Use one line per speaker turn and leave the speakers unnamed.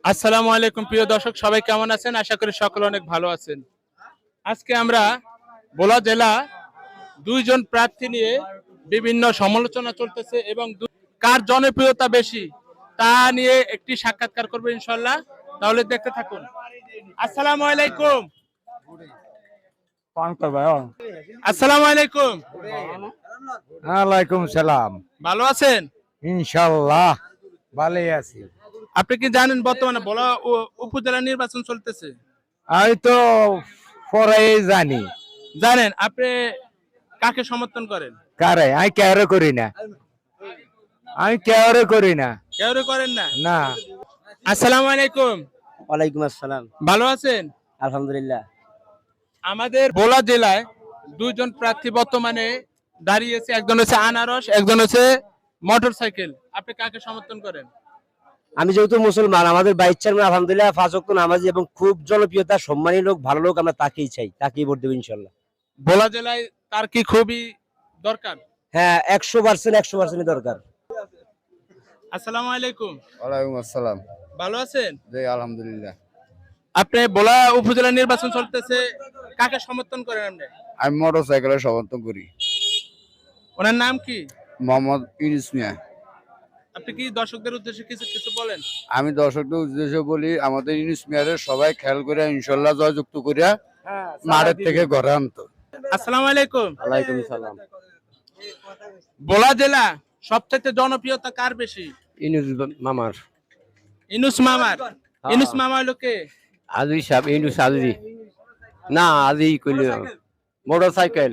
আসসালামু আলাইকুম প্রিয় দর্শক, সবাই কেমন আছেন? আশা করি সকলে অনেক ভালো আছেন। আজকে আমরা ভোলা জেলা দুইজন প্রার্থী নিয়ে বিভিন্ন সমালোচনা চলতেছে এবং কার জনপ্রিয়তা বেশি তা নিয়ে একটি সাক্ষাৎকার করবো ইনশাল্লাহ। তাহলে দেখতে থাকুন। আসসালামু আলাইকুম। আসসালামু আলাইকুম।
ওয়ালাইকুম সালাম।
ভালো আছেন?
ইনশাআল্লাহ ভালোই আছি।
আপনি কি জানেন বর্তমানে ভোলা উপজেলা নির্বাচন চলতেছে?
আমি তো পরে জানি।
জানেন আপনি কাকে সমর্থন করেন?
কারে আমি কেউরে করি না, আমি কেউরে করি না।
কেউ করেন না?
না।
আসসালামু আলাইকুম।
ওয়ালাইকুম আসসালাম।
ভালো আছেন?
আলহামদুলিল্লাহ।
আমাদের ভোলা জেলায় দুইজন প্রার্থী বর্তমানে দাঁড়িয়েছে, একজন হচ্ছে আনারস, একজন হচ্ছে মোটরসাইকেল। আপনি কাকে সমর্থন করেন?
আমি যেহেতু মুসলমান, আমাদের বাইশ চেয়ারম্যান আলহামদুলিল্লাহ 5 ওয়াক্ত নামাজি এবং খুব জনপ্রিয়তা, সম্মানী লোক, ভালো লোক, আমরা তাকেই চাই, তাকেই ভোট দেব ইনশাল্লাহ।
ভোলা জেলায় তার কি খুবই দরকার?
হ্যাঁ, 100% দরকার।
আসসালামু আলাইকুম।
ওয়ালাইকুম আসসালাম।
ভালো আছেন?
জি আলহামদুলিল্লাহ।
আপনি ভোলা উপজেলা নির্বাচন চলতেছে, কাকে সমর্থন করেন আপনি?
আমি মোটরসাইকেলের সমর্থন করি।
ওনার নাম কি?
মোহাম্মদ ইউনুস মিয়া।
আপনি কি দর্শকদের উদ্দেশ্যে কিছু কিছু বলেন?
আমি দর্শকদের উদ্দেশ্যে বলি, আমাদের ইউনুস মিয়ারে সবাই খেয়াল করে ইনশাল্লাহ জয়যুক্ত করিয়া মাঠের থেকে ঘরে আনতো।
আসসালামু আলাইকুম।
ওয়ালাইকুম সালাম।
ভোলা জেলা সবচেয়ে জনপ্রিয়তা কার বেশি?
ইনুস মামার।
ইনুস মামার। ইনুস মামা হলো কে?
আজই সাহেব, ইনুস আজই না, আজই কইল মোটরসাইকেল।